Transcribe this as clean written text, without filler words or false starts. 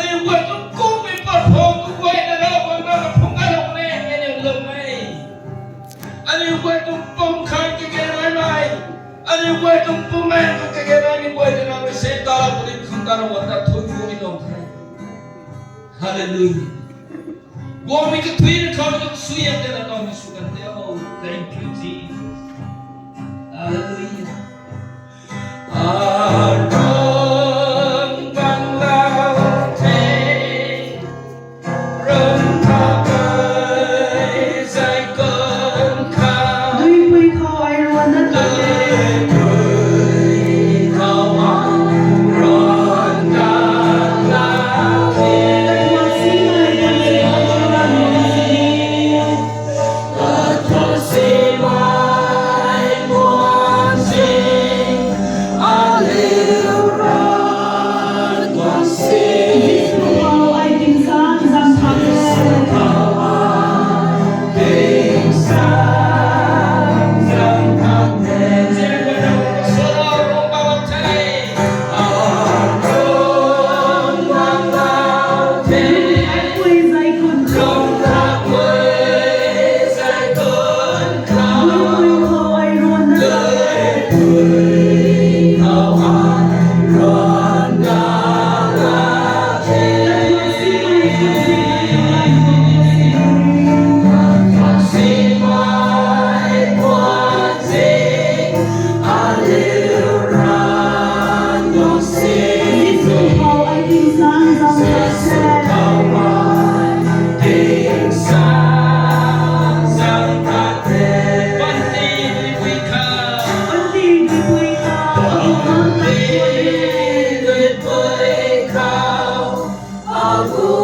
anh quên tung cung mình bật hồ tung quên là đâu còn đâu là không ăn không nè nghe được lầm này anh quên tung cung khai cái này này anh quên tung cung men cái này mình quên cho nó sẽ ta là một không ta là một ta thôi cũng mình đâu Hallelujah. Gua mikir tuh kau itu suya kita kau misukan dia. Oh, thank you Jesus. Hallelujah. Arong banglau te, rong kapai sai con kau. Đuôi quy kho ai luôn đất Đời người kau ang ron banglau te. Aku